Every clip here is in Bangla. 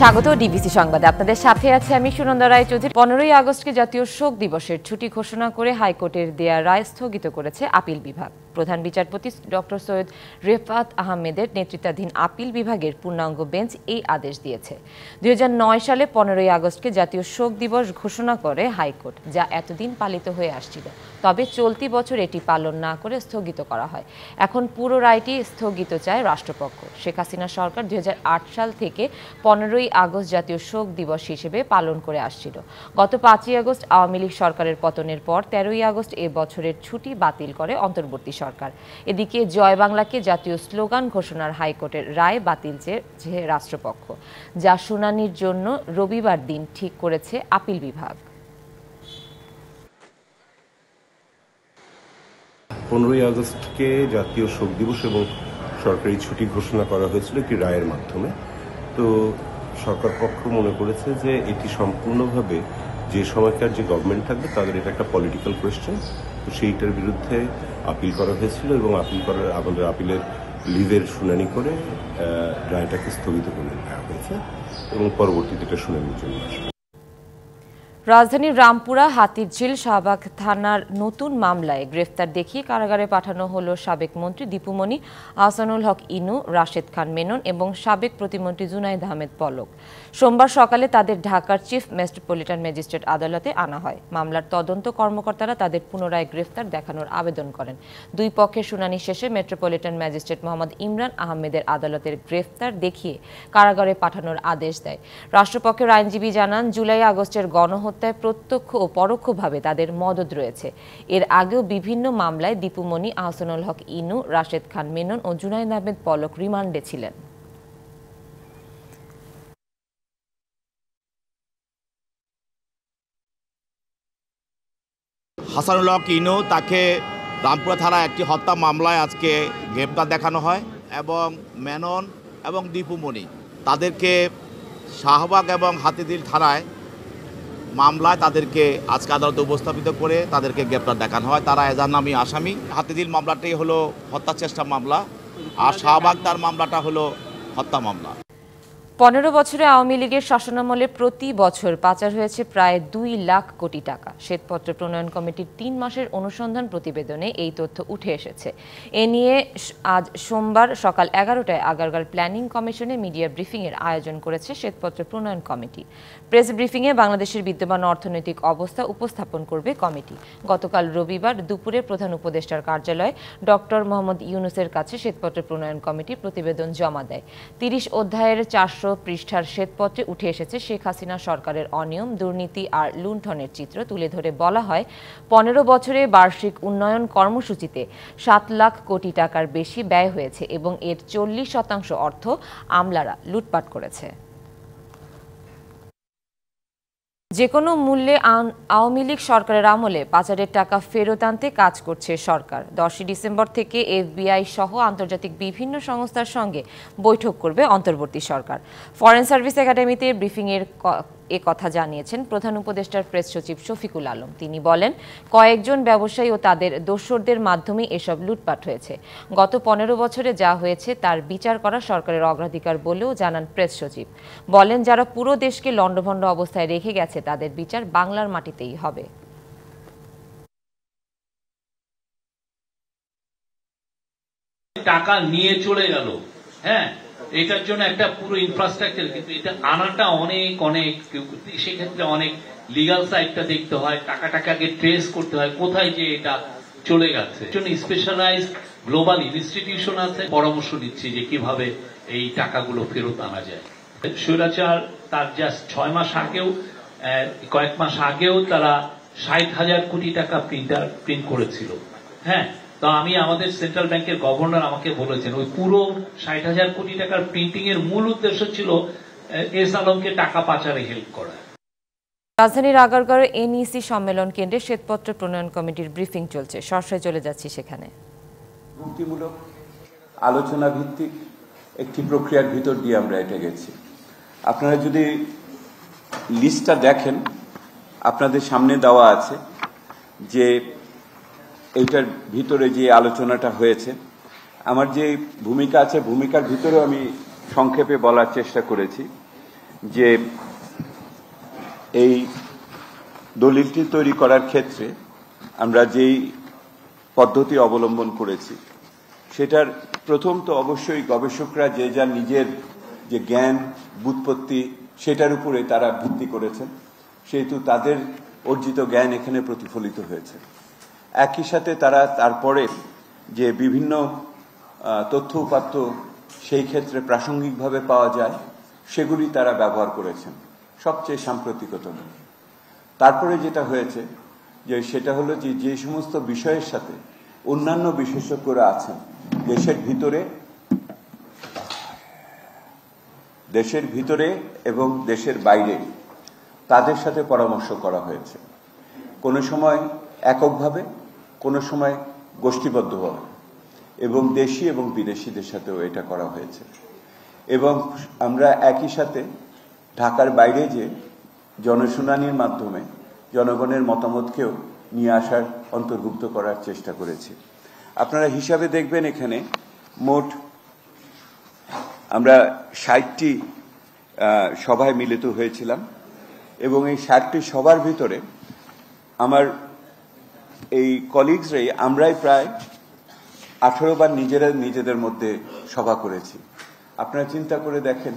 স্বাগত ডিবিসি সংবাদে। আপনাদের সাথে আছে আমি সুনন্দা রায় চৌধুরী। 15ই আগস্টকে জাতীয় শোক দিবসের ছুটি ঘোষণা করে হাইকোর্টের দেয়া রায় স্থগিত করেছে আপিল বিভাগ। প্রধান বিচারপতি ডক্টর সৈয়দ রেফাত আহমেদের নেতৃত্বাধীন আপিল বিভাগের পূর্ণাঙ্গ বেঞ্চ এই আদেশ দিয়েছে। 2009 সালে 15ই আগস্টকে জাতীয় শোক দিবস ঘোষণা করে হাইকোর্ট, যা এতদিন পালিত হয়ে আসছিল। তবে চলতি বছর এটি পালন না করে স্থগিত করা হয়। এখন পুরো রায়টি স্থগিত চায় রাষ্ট্রপক্ষ। শেখ হাসিনা সরকার 2008 সাল থেকে 15ই আগস্ট জাতীয় শোক দিবস হিসেবে পালন করে আসছিল। গত 5ই আগস্ট আওয়ামী লীগ সরকারের পতনের পর 13ই আগস্ট এ বছরের ছুটি বাতিল করে অন্তর্বর্তী সরকার। এদিকে জয় বাংলাকে জাতীয় স্লোগান ঘোষণার হাইকোর্টের রায় বাতিল চেয়েছে রাষ্ট্রপক্ষ, যা শুনানির জন্য রবিবার দিন ঠিক করেছে আপিল বিভাগ। 15ই আগস্টকে জাতীয় শোক দিবস এবং সরকারি ছুটি ঘোষণা করা হয়েছিল একটি রায়ের মাধ্যমে। তো সরকার পক্ষ মনে করেছে যে এটি সম্পূর্ণভাবে যে সময়কার যে গভর্নমেন্ট থাকবে তাদের এটা একটা পলিটিক্যাল কোয়েশ্চেন। তো সেইটার বিরুদ্ধে আপিল করা হয়েছিল এবং আমাদের আপিলের লিভের শুনানি করে রায়টাকে স্থগিত করে দেওয়া হয়েছে এবং পরবর্তীতে এটা শুনানির জন্য আসবে। রাজধানীর রামপুরা হাতিরঝিল শাহবাগ থানার নতুন মামলায় গ্রেফতার দেখিয়ে কারাগারে পাঠানো হলো সাবেক মন্ত্রী দীপুমণি, আহসানুল হক ইনু, রাশেদ খান মেনন এবং সাবেক প্রতিমন্ত্রী জুনাইদ আহমেদ পলক। সোমবার সকালে তাদের ঢাকার চিফ মেট্রোপলিটন ম্যাজিস্ট্রেট আদালতে আনা হয়। মামলার তদন্ত কর্মকর্তারা তাদের পুনরায় গ্রেফতার দেখানোর আবেদন করেন। দুই পক্ষের শুনানি শেষে মেট্রোপলিটন ম্যাজিস্ট্রেট মোহাম্মদ ইমরান আহমেদের আদালতের গ্রেফতার দেখিয়ে কারাগারে পাঠানোর আদেশ দেয়। রাষ্ট্রপক্ষের আইনজীবী জানান, জুলাই আগস্টের গণহত্যায় প্রত্যক্ষ ও পরোক্ষভাবে তাদের মদদ রয়েছে। এর আগেও বিভিন্ন মামলায় দীপুমণি, আহসানুল হক ইনু, রাশেদ খান মেনন ও জুনাইদ আহমেদ পলক রিমান্ডে ছিলেন। হাসানুল হক ইনু, তাকে রামপুরা থানায় একটি হত্যা মামলায় আজকে গ্রেপ্তার দেখানো হয় এবং মেনন এবং দীপুমণি তাদেরকে শাহবাগ এবং হাতিঝিল থানায় মামলায় তাদেরকে আজকে আদালতে উপস্থাপিত করে তাদেরকে গ্রেপ্তার দেখানো হয়। তারা এজাহারনামী আসামি। হাতিঝিল মামলাটি হলো হত্যা চেষ্টা মামলা আর শাহবাগ তার মামলাটা হলো হত্যা মামলা। 15 বছরে আওয়ামী লীগের শাসনামলে প্রতি বছর পাচার হয়েছে প্রায় 2 লাখ কোটি টাকা। শ্বেতপত্র প্রণয়ন কমিটির 3 মাসের অনুসন্ধান প্রতিবেদনে এই তথ্য উঠে এসেছে। এ নিয়ে আজ সোমবার সকাল 11টায় আগারগাঁও প্ল্যানিং কমিশনে মিডিয়া ব্রিফিংয়ের আয়োজন করেছে শ্বেতপত্র প্রণয়ন কমিটি। প্রেস ব্রিফিংয়ে বাংলাদেশের বিদ্যমান অর্থনৈতিক অবস্থা উপস্থাপন করবে কমিটি। গতকাল রবিবার দুপুরে প্রধান উপদেষ্টার কার্যালয়ে ডক্টর মোহাম্মদ ইউনূসের কাছে শ্বেতপত্র প্রণয়ন কমিটি প্রতিবেদন জমা দেয়। 30 অধ্যায়ের 400 পৃষ্ঠার শ্বেতপত্রে উঠে এসেছে শেখ হাসিনা সরকারের অনিয়ম, দুর্নীতি আর লুণ্ঠনের চিত্র তুলে ধরে বলা হয়, 15 বছরে বার্ষিক উন্নয়ন কর্মসূচিতে 7 লাখ কোটি টাকার বেশি ব্যয় হয়েছে এবং এর 40% অর্থ আমলারা লুটপাট করেছে। যে কোনো মূল্যে আওয়ামী লীগ সরকারের আমলে পাচারের টাকা ফেরত আনতে কাজ করছে সরকার। 10 ডিসেম্বর থেকে FBI সহ আন্তর্জাতিক বিভিন্ন সংস্থার সঙ্গে বৈঠক করবে অন্তর্বর্তী সরকার। ফরেন সার্ভিস একাডেমিতে ব্রিফিংয়ের কথা জানিয়েছেন প্রধান উপদেষ্টার প্রেস সচিব শফিকুল আলম। তিনি বলেন, কয়েকজন ব্যবসায়ী ও তাদের দোসরদের মাধ্যমে এসব লুটপাট হয়েছে। গত 15 বছরে যা হয়েছে তার বিচার করা সরকারের অগ্রাধিকার বলেও জানান প্রেস সচিব। বলেন, যারা পুরো দেশকে লণ্ডভণ্ড অবস্থায় রেখে গেছে তাদের বিচার বাংলার মাটিতেই হবে। টাকা নিয়ে চলে গেল, হ্যাঁ, এটার জন্য একটা পুরো ইনফ্রাস্ট্রাকচার, কিন্তু এটা আনাটা অনেক সেক্ষেত্রে অনেক লিগাল সাইডটা দেখতে হয়, টাকাটাকে ট্রেস করতে হয় কোথায় যে এটা চলে গেছে। জন্য স্পেশালাইজ গ্লোবাল ইনস্টিটিউশন আছে, পরামর্শ দিচ্ছে যে কিভাবে এই টাকাগুলো ফেরত আনা যায়। স্বৈরাচার তার জাস্ট 6 মাস আগেও, কয়েক মাস আগেও তারা 60,000 কোটি টাকা প্রিন্ট করেছিল। হ্যাঁ, তো আমি আমাদের সেন্ট্রাল ব্যাংকের গভর্নর আমাকে বলেছেন, ওই পুরো 60,000 কোটি টাকার প্রিন্টিং এর মূল উদ্দেশ্য ছিল এস আলমকে টাকা পাচারে হেল্প করা। রাজধানীর আগারগাঁও NEC সম্মেলন কেন্দ্রে শ্বেতপত্র প্রণয়ন কমিটির ব্রিফিং চলছে। সরাসরি চলে যাচ্ছি সেখানে। যুক্তিমূলক আলোচনা ভিত্তিক একটি প্রক্রিয়ার ভিতর দিয়ে আমরা এটা গেছি। আপনারা যদি লিস্টটা দেখেন, আপনাদের সামনে দেওয়া আছে যে এইটার ভিতরে যে আলোচনাটা হয়েছে, আমার যে ভূমিকা আছে ভূমিকার ভিতরেও আমি সংক্ষেপে বলার চেষ্টা করেছি যে এই দলিলটি তৈরি করার ক্ষেত্রে আমরা যেই পদ্ধতি অবলম্বন করেছি সেটার প্রথম তো অবশ্যই গবেষকরা যে যার নিজের যে জ্ঞান বুৎপত্তি সেটার উপরে তারা ভিত্তি করেছেন, সেহেতু তাদের অর্জিত জ্ঞান এখানে প্রতিফলিত হয়েছে। একই সাথে তারা তারপরে যে বিভিন্ন তথ্য উপাত্ত সেই ক্ষেত্রে প্রাসঙ্গিকভাবে পাওয়া যায় সেগুলি তারা ব্যবহার করেছেন সবচেয়ে সাম্প্রতিকতম। তারপরে যেটা হয়েছে যে সেটা হলো যে যে সমস্ত বিষয়ের সাথে অন্যান্য বিশেষজ্ঞরা আছেন দেশের ভিতরে এবং দেশের বাইরে, তাদের সাথে পরামর্শ করা হয়েছে, কোনো সময় এককভাবে, কোনো সময় গোষ্ঠীবদ্ধভাবে, এবং দেশি এবং বিদেশিদের সাথেও এটা করা হয়েছে। এবং আমরা একই সাথে ঢাকার বাইরে যে জনশুনানির মাধ্যমে জনগণের মতামতকেও নিয়ে আসার অন্তর্ভুক্ত করার চেষ্টা করেছি। আপনারা হিসাবে দেখবেন এখানে মোট আমরা 60টি সভায় মিলিত হয়েছিলাম, এবং এই 60টি সভার ভিতরে আমার এই কলিগসরাই আমরাই প্রায় 18 বার নিজেদের মধ্যে সভা করেছি। আপনারা চিন্তা করে দেখেন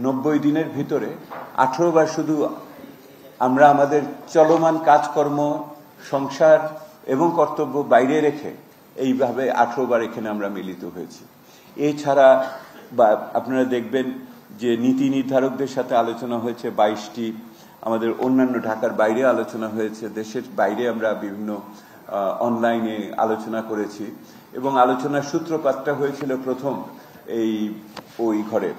90 দিনের ভিতরে 18 বার শুধু আমরা আমাদের চলমান কাজকর্ম, সংসার এবং কর্তব্য বাইরে রেখে এইভাবে 18 বার এখানে আমরা মিলিত হয়েছি। এছাড়া বা আপনারা দেখবেন যে নীতি নির্ধারকদের সাথে আলোচনা হয়েছে 22টি, আমাদের অন্যান্য ঢাকার বাইরে আলোচনা হয়েছে, দেশের বাইরে আমরা বিভিন্ন অনলাইনে আলোচনা করেছি, এবং আলোচনার সূত্রপাতটা হয়েছিল প্রথম ওই ঘরে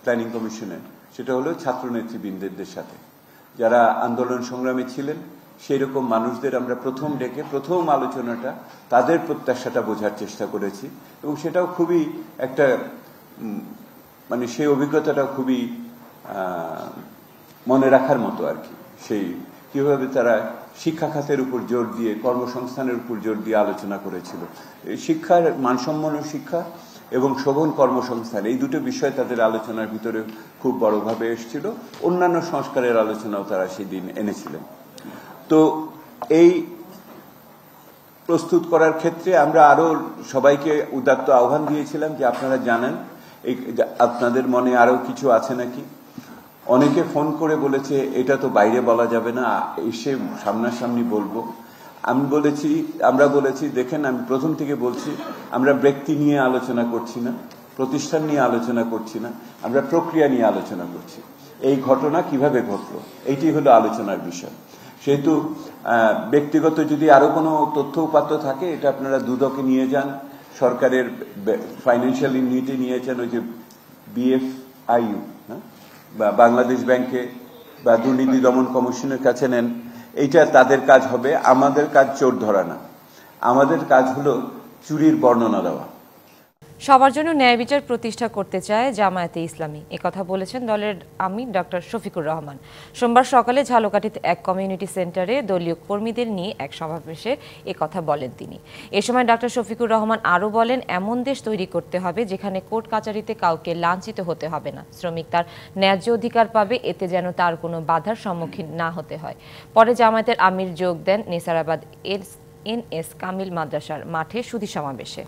প্ল্যানিং কমিশনে, সেটা হলো ছাত্র নেতৃবৃন্দের সাথে যারা আন্দোলন সংগ্রামে ছিলেন সেই রকম মানুষদের আমরা প্রথম ডেকে প্রথম আলোচনাটা তাদের প্রত্যাশাটা বোঝার চেষ্টা করেছি, এবং সেটাও খুবই একটা মানে সেই অভিজ্ঞতাটা খুবই মনে রাখার মতো আর কি। সেই কিভাবে তারা শিক্ষা খাতের উপর জোর দিয়ে, কর্মসংস্থানের উপর জোর দিয়ে আলোচনা করেছিল। শিক্ষার মানসম্পন্ন শিক্ষা এবং শোভন কর্মসংস্থান, এই দুটো বিষয় তাদের আলোচনার ভিতরে খুব বড়ভাবে এসেছিল। অন্যান্য সংস্কারের আলোচনাও তারা সেদিন এনেছিলেন। তো এই প্রস্তুত করার ক্ষেত্রে আমরা আরো সবাইকে উদাত্ত আহ্বান দিয়েছিলাম যে আপনারা জানেন আপনাদের মনে আরো কিছু আছে নাকি। অনেকে ফোন করে বলেছে এটা তো বাইরে বলা যাবে না, এসে সামনাসামনি বলবো। আমরা বলেছি দেখেন, আমি প্রথম থেকে বলছি আমরা ব্যক্তি নিয়ে আলোচনা করছি না, প্রতিষ্ঠান নিয়ে আলোচনা করছি না, আমরা প্রক্রিয়া নিয়ে আলোচনা করছি। এই ঘটনা কিভাবে ঘটলো এইটি হলো আলোচনার বিষয়। সেহেতু ব্যক্তিগত যদি আরো কোনো তথ্য উপাত্ত থাকে এটা আপনারা দুদকে নিয়ে যান, সরকারের ফাইন্যান্সিয়াল ইউনিটে নিয়ে যান, ওই যে BFIU বা বাংলাদেশ ব্যাংকে বা দুর্নীতি দমন কমিশনের কাছে নেন, এইটা তাদের কাজ হবে। আমাদের কাজ চোর ধরা না, আমাদের কাজ হলো চুরির বর্ণনা দেওয়া। সবার জন্য ন্যায় বিচার প্রতিষ্ঠা করতে চায় জামায়াতে ইসলামী, একথা বলেছেন দলের আমির ডক্টর শফিকুর রহমান। সোমবার সকালে ঝালকাঠিতে এক কমিউনিটি সেন্টারে দলীয় কর্মীদের নিয়ে এক সমাবেশে একথা বলেন তিনি। এ সময় ডক্টর শফিকুর রহমান আরও বলেন, এমন দেশ তৈরি করতে হবে যেখানে কোর্ট কাচারিতে কাউকে লাঞ্ছিত হতে হবে না, শ্রমিক তার ন্যায্য অধিকার পাবে, এতে যেন তার কোনো বাধার সম্মুখীন না হতে হয়। পরে জামায়াতের আমির যোগ দেন নেসারাবাদ NS কামিল মাদ্রাসার মাঠে সুধী সমাবেশে।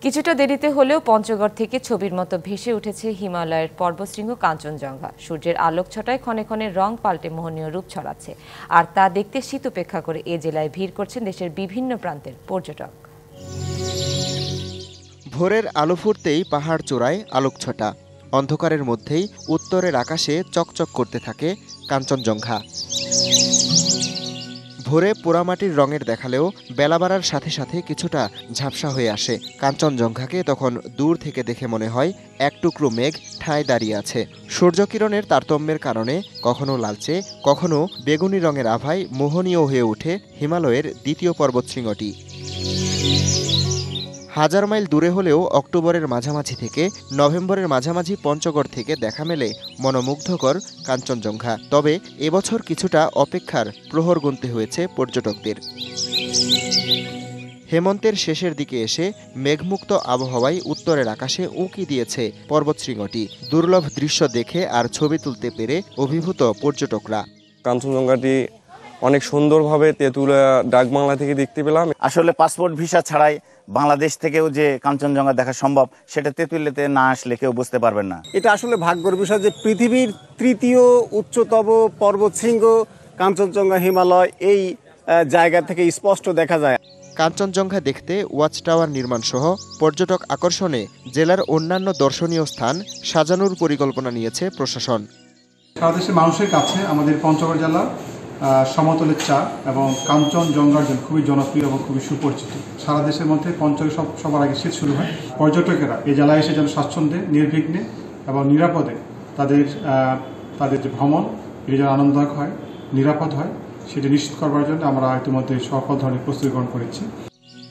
কিছুটা দেরিতে হলেও পঞ্চগড় থেকে ছবির মতো ভেসে উঠেছে হিমালয়ের পর্বতশৃঙ্গ কাঞ্চনজঙ্ঘা। সূর্যের আলোক ছটায় ক্ষণে ক্ষণে রং পাল্টে মোহনীয় রূপ ছড়াচ্ছে, আর তা দেখতে শীত উপেক্ষা করে এ জেলায় ভিড় করছেন দেশের বিভিন্ন প্রান্তের পর্যটক। ভোরের আলো ফুটতেই পাহাড় চূড়ায় আলোকছটা, অন্ধকারের মধ্যেই উত্তরের আকাশে চকচক করতে থাকে কাঞ্চনজঙ্ঘা। ভোরে পোড়ামাটির রঙের দেখালেও বেলা বাড়ার সাথে সাথে কিছুটা ঝাপসা হয়ে আসে। কাঞ্চনজঙ্ঘাকে তখন দূর থেকে দেখে মনে হয় এক টুকরো মেঘ ঠায় দাঁড়িয়ে আছে। সূর্যকিরণের তারতম্যের কারণে কখনো লালচে, কখনো বেগুনি রঙের আভায় মোহনীয় হয়ে ওঠে হিমালয়ের দ্বিতীয় পর্বতশৃঙ্গটি। হাজার মাইল দূরে হলেও অক্টোবরের মাঝামাঝি থেকে নভেম্বরের মাঝামাঝি পঞ্চগড় থেকে দেখা মেলে মনোমুগ্ধকর কাঞ্চনজঙ্ঘা। তবে এবছর কিছুটা অপেক্ষার প্রহর গুনতে হয়েছে পর্যটকদের। হেমন্তের শেষের দিকে এসে মেঘমুক্ত আবহাওয়ায় উত্তরের আকাশে উঁকি দিয়েছে পর্বতশৃঙ্গটি। দুর্লভ দৃশ্য দেখে আর ছবি তুলতে পেরে অভিভূত পর্যটকরা। কাঞ্চনজঙ্ঘাটি অনেক সুন্দরভাবে তেঁতুলিয়া ডাকবাংলা থেকে দেখতে পেলাম। আসলে পাসপোর্ট ভিসা ছাড়াই বাংলাদেশ থেকেও যে কাঞ্চনজঙ্ঘা দেখা সম্ভব, সেটা তেঁতুলিয়াতে না আসলে কেউ বুঝতে পারবেন না। এটা আসলে ভাগ্যের বিষয় যে পৃথিবীর তৃতীয় উচ্চতম পর্বতশৃঙ্গ কাঞ্চনজঙ্ঘা হিমালয় এই জায়গা থেকে স্পষ্ট দেখা যায়। কাঞ্চনজঙ্ঘা দেখতে ওয়াচ টাওয়ার নির্মাণ সহ পর্যটক আকর্ষণে জেলার অন্যান্য দর্শনীয় স্থান সাজানোর পরিকল্পনা নিয়েছে প্রশাসন। সারা দেশের মানুষের কাছে আমাদের পঞ্চগড় জেলা সমতলের চা এবং কাঞ্চনজঙ্ঘার জন্য খুবই জনপ্রিয় এবং খুবই সুপরিচিত। সারা দেশের মধ্যে পঞ্চগড়ে সবার আগে শীত শুরু হয়। পর্যটকেরা এই জেলায় এসে যেন স্বাচ্ছন্দ্যে, নির্বিঘ্নে এবং নিরাপদে তাদের যে ভ্রমণ এটি যেন আনন্দদায়ক হয়, নিরাপদ হয়, সেটি নিশ্চিত করবার জন্য আমরা ইতিমধ্যে সকল ধরনের প্রস্তুতি গ্রহণ করেছি।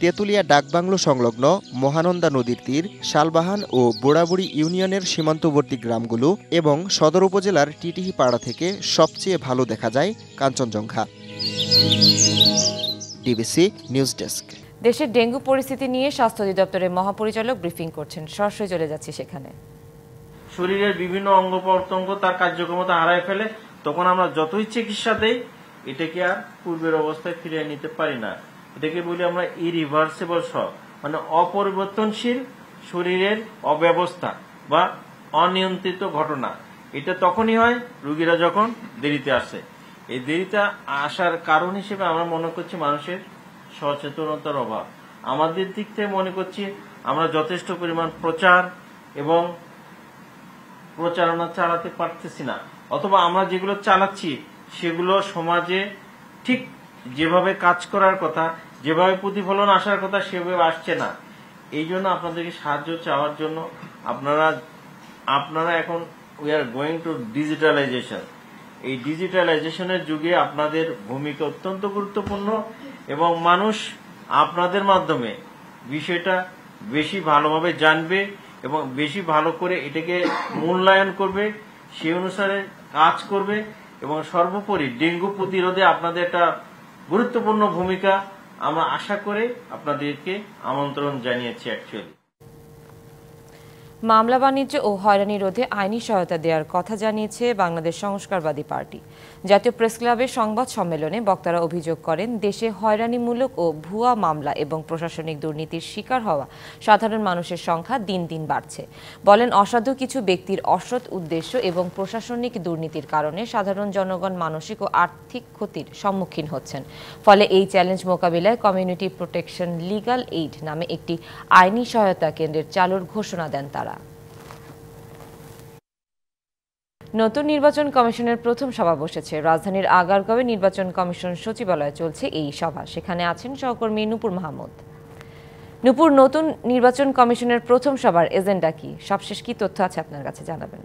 তেঁতুলিয়া ডাকবাংলো সংলগ্ন মহানন্দা নদীর তীর, শালবাহান ও বোড়াবুড়ি ইউনিয়নের সীমান্তবর্তী গ্রামগুলো এবং সদর উপজেলার টিটিহিপাড়া থেকে সবচেয়ে ভালো দেখা যায় কাঞ্চনজঙ্ঘা। DBC news desk. দেশের ডেঙ্গু পরিস্থিতি নিয়ে স্বাস্থ্য অধিদপ্তরের মহাপরিচালক ব্রিফিং করছেন। সরাসরি চলে যাচ্ছি সেখানে। শরীরের বিভিন্ন অঙ্গ প্রত্যঙ্গ তার কার্যক্ষমতা হারায় ফেলে, তখন আমরা যতই চিকিৎসা দেই এটাকে আর পূর্বের অবস্থায় ফিরিয়ে নিতে পারি না। এটাকে বলি আমরা ইরিভার্সিবল শক, মানে অপরিবর্তনশীল শরীরের অব্যবস্থা বা অনিয়ন্ত্রিত ঘটনা। এটা তখনই হয় রোগীরা যখন দেরিতে আসে। এই দেরিতে আসার কারণ হিসেবে আমরা মনে করছি মানুষের সচেতনতার অভাব। আমাদের দিক থেকে মনে করছি আমরা যথেষ্ট পরিমাণ প্রচার এবং প্রচারণা চালাতে পারতেছি না, অথবা আমরা যেগুলো চালাচ্ছি সেগুলো সমাজে ঠিক যেভাবে কাজ করার কথা, যেভাবে প্রতিফলন আসার কথা সেভাবে আসছে না। এই জন্য আপনাদেরকে সাহায্য চাওয়ার জন্য আপনারা এখন we are going to digitalization. এই ডিজিটালাইজেশনের যুগে আপনাদের ভূমিকা অত্যন্ত গুরুত্বপূর্ণ এবং মানুষ আপনাদের মাধ্যমে বিষয়টা বেশি ভালোভাবে জানবে এবং বেশি ভালো করে এটাকে মূল্যায়ন করবে, সেই অনুসারে কাজ করবে এবং সর্বোপরি ডেঙ্গু প্রতিরোধে আপনাদের একটা গুরুত্বপূর্ণ ভূমিকা আমরা আশা করে আপনাদেরকে আমন্ত্রণ জানিয়েছি। অ্যাকচুয়ালি মামলা বাণিজ্য ও হয়রানি রোধে আইনি সহায়তা দেওয়ার কথা জানিয়েছে বাংলাদেশ সংস্কারবাদী পার্টি। জাতীয় প্রেস ক্লাবের সংবাদ সম্মেলনে বক্তারা অভিযোগ করেন, দেশে হয়রানিমূলক ও ভুয়া মামলা এবং প্রশাসনিক দুর্নীতির শিকার হওয়া সাধারণ মানুষের সংখ্যা দিন দিন বাড়ছে। বলেন, অসাধু কিছু ব্যক্তির অসৎ উদ্দেশ্য এবং প্রশাসনিক দুর্নীতির কারণে সাধারণ জনগণ মানসিক ও আর্থিক ক্ষতির সম্মুখীন হচ্ছেন। ফলে এই চ্যালেঞ্জ মোকাবিলায় কমিউনিটি প্রোটেকশন লিগ্যাল এইড নামে একটি আইনি সহায়তা কেন্দ্রের চালুর ঘোষণা দেন তারা। নতুন নির্বাচন কমিশনের প্রথম সভা বসেছে। রাজধানীর আগারগাঁওয়ে নির্বাচন কমিশন সচিবালয়ে চলছে এই সভা। সেখানে আছেন সহকর্মী নূপুর মাহমুদ। নূপুর, নতুন নির্বাচন কমিশনের প্রথম সভার এজেন্ডা কি? সবশেষ কি তথ্য আছে আপনার কাছে জানাবেন।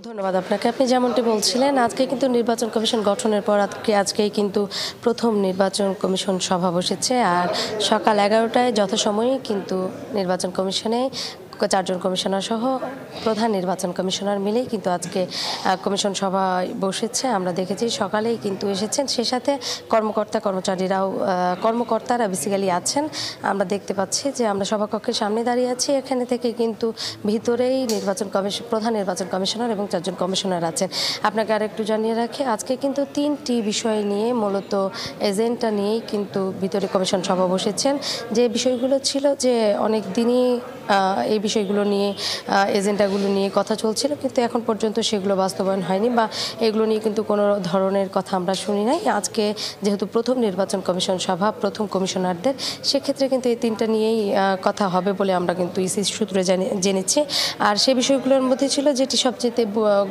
ধন্যবাদ আপনাকে। আপনি যেমনটি বলছিলেন, আজকে কিন্তু নির্বাচন কমিশন গঠনের পর আজকেই কিন্তু প্রথম নির্বাচন কমিশন সভা বসেছে। আর সকাল 11টায় যথাসময়ে কিন্তু নির্বাচন কমিশনে 4জন কমিশনার সহ প্রধান নির্বাচন কমিশনার মিলেই কিন্তু আজকে কমিশন সভায় বসেছে। আমরা দেখেছি সকালেই কিন্তু এসেছেন, সে সাথে কর্মকর্তারা বেসিক্যালি আছেন। আমরা দেখতে পাচ্ছি যে আমরা সভাকক্ষের সামনে দাঁড়িয়ে আছি, এখানে থেকে কিন্তু ভিতরেই প্রধান নির্বাচন কমিশনার এবং 4জন কমিশনার আছেন। আপনাকে আরেকটু জানিয়ে রাখি, আজকে কিন্তু 3টি বিষয় নিয়ে, মূলত এজেন্ডা নিয়েই কিন্তু ভিতরে কমিশন সভা বসেছেন। যে বিষয়গুলো ছিল যে অনেক দিনই এই বিষয়গুলো নিয়ে, এজেন্ডাগুলো নিয়ে কথা চলছিল, কিন্তু এখন পর্যন্ত সেগুলো বাস্তবায়ন হয়নি বা এগুলো নিয়ে কিন্তু কোনো ধরনের কথা আমরা শুনি নাই। আজকে যেহেতু প্রথম নির্বাচন কমিশন সভা, প্রথম কমিশনারদের, সেক্ষেত্রে কিন্তু এই 3টা নিয়েই কথা হবে বলে আমরা কিন্তু ইসি সূত্রে জেনেছি। আর সেই বিষয়গুলোর মধ্যে ছিল যেটি সবচেয়ে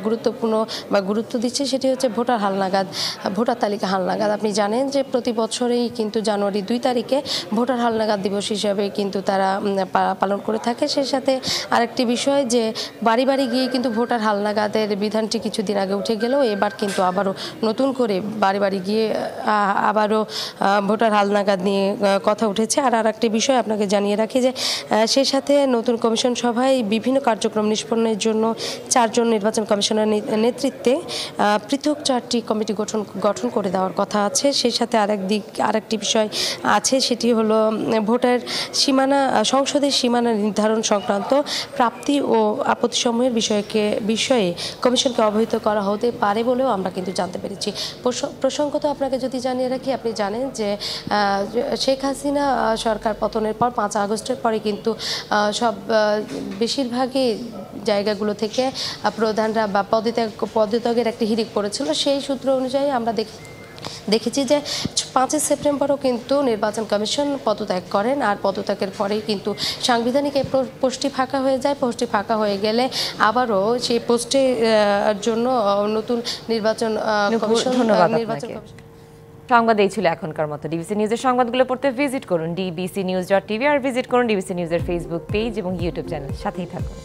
গুরুত্বপূর্ণ বা গুরুত্ব দিচ্ছে, সেটি হচ্ছে ভোটার তালিকা হালনাগাদ। আপনি জানেন যে প্রতি বছরেই কিন্তু জানুয়ারি 2 তারিখে ভোটার হালনাগাদ দিবস হিসাবে কিন্তু তারা পালন করে থাকে। সেই সাথে আরেকটি বিষয় যে বাড়ি বাড়ি গিয়ে কিন্তু ভোটার হালনাগাদের বিধানটি কিছুদিন আগে উঠে গেলেও এবার কিন্তু আবারও নতুন করে বাড়ি বাড়ি গিয়ে আবারও ভোটার হালনাগাদ নিয়ে কথা উঠেছে। আর আরেকটি বিষয় আপনাকে জানিয়ে রাখি যে সেই সাথে নতুন কমিশন সভায় বিভিন্ন কার্যক্রম নিষ্পন্নের জন্য 4 জন নির্বাচন কমিশনের নেতৃত্বে পৃথক 4টি কমিটি গঠন করে দেওয়ার কথা আছে। সেই সাথে আরেকটি বিষয় আছে, সেটি হলো ভোটার সীমানা সংসদের সীমানা নির্ধারণ সংক্রান্ত প্রাপ্তি ও আপত্তি সমূহের বিষয়ে কমিশনকে অবহিত করা হতে পারে বলেও আমরা কিন্তু জানতে পেরেছি। প্রসঙ্গত আপনাকে যদি জানিয়ে রাখি, আপনি জানেন যে শেখ হাসিনা সরকার পতনের পর 5 আগস্টের পরে কিন্তু সব বেশিরভাগই জায়গাগুলো থেকে প্রধানরা বা পদত্যাগের একটি হিড়িক পড়েছিল। সেই সূত্র অনুযায়ী আমরা দেখেছি যে 5 সেপ্টেম্বরও কিন্তু নির্বাচন কমিশন পদত্যাগ করেন। আর পদত্যাগের পরেই কিন্তু সাংবিধানিক এই পোস্টটি ফাঁকা হয়ে যায়। পোস্টটি ফাঁকা হয়ে গেলে আবারও সেই পোস্টের জন্য নতুন নির্বাচন কমিশন সংবাদ এই ছিল এখনকার মতো। ডিবিসি নিউজের সংবাদগুলো পড়তে ভিজিট করুন dbcnews.tv আর ভিজিট করুন ডিবিসি নিউজের ফেসবুক পেজ এবং ইউটিউব চ্যানেল। সাথেই থাকুন।